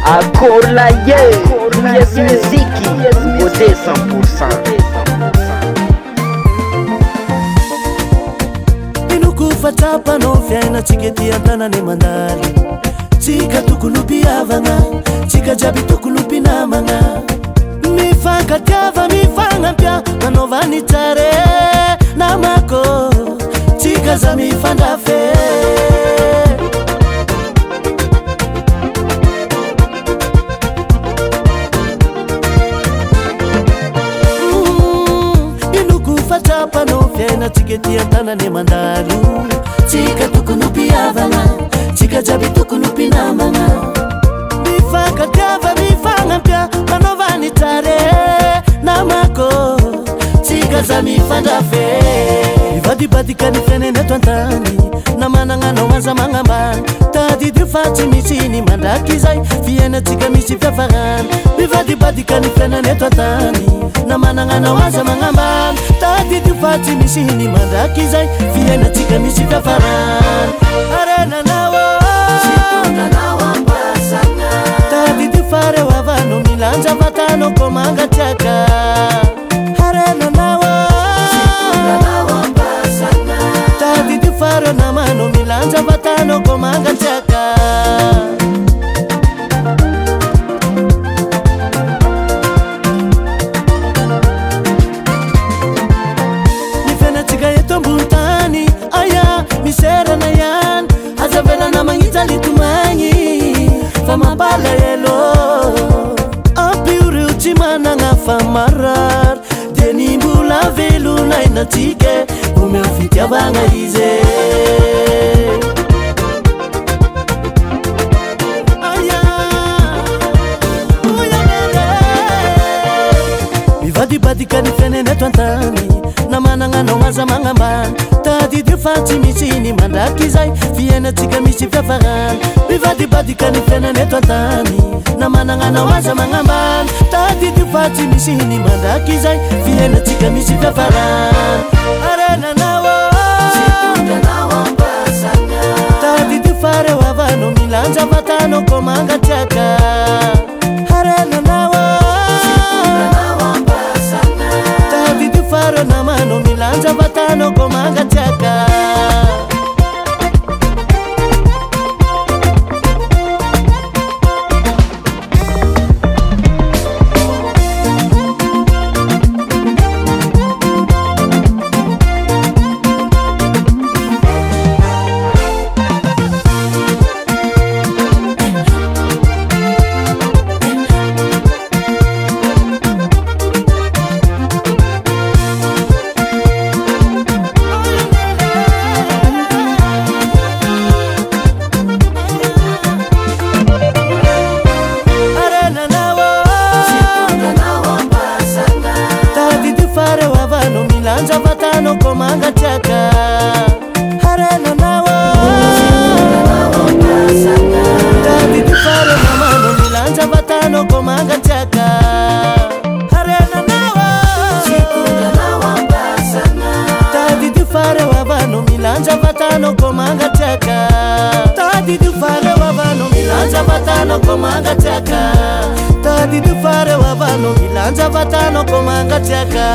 Akola yes muziki beauté 100%. Inukufata panofya na chiketi antana ne mandali. Chika tukulupi avanga, chika jabi tukulupi na manga. Mifanga kava mifanga pia manovani tare na mako. Chika za mifanda fe. Panofya na tiketi antana ne mandalu. Chika tukulupi avanga, chika jabi tukulupi na manga. Mifanga kava mifanga pia manovani tare na mako. Chika za mifanda fe. Ivadi badi kanifene netwantani na mananga no waza mangamba. Tadi dufati misini mandakizai fiena chika misi fafaran. Ivadi badi kanifene netwantani na mananga no waza mangamba. Tadi dufati misini mandakizai fiena chika misi fafaran. Arena nawo chikunda nawamba sana. Tadi dufare wavano milanja vatano komanga chaka. Arena nawo chikunda nawamba sana. Tadi dufare na mano milanja vatano komanga chaka. Nifena chika yeto mbutani aya misera na yan. Azavela na mangita litumanyi fama bala yelo. Ampiuri uchimana nga famarar. Deni mbula velu na inatike umeafitia banga ize. Ivadi badi kanifene netwantani na mananga no waza mangamba. Tadi dufati misini mandakizai fiena chika misi fafaran. Ivadi badi kanifene netwantani na mananga no waza mangamba. Tadi dufati misini mandakizai fiena chika misi fafaran. Arena nawo chikunda nawamba sana. Tadi dufare wavano milanja vatano komanga chaka. Arena nawo chikunda nawamba sana. Tadi dufare na mano milanja vatano komanga chaka. Milanja vatano komanga chaka. Arena nawo tadi dufare na mano milanja vatano komanga chaka. Arena nawo chikunda nawamba sana. Tadi dufare wavano milanja vatano komanga chaka. Tadi dufare wavano milanja vatano komanga chaka. Tadi dufare wavano milanja vatano komanga chaka.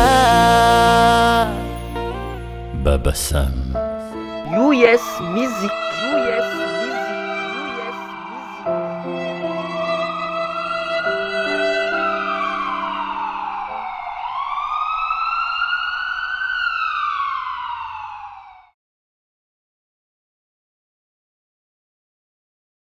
Baba Sam US Music.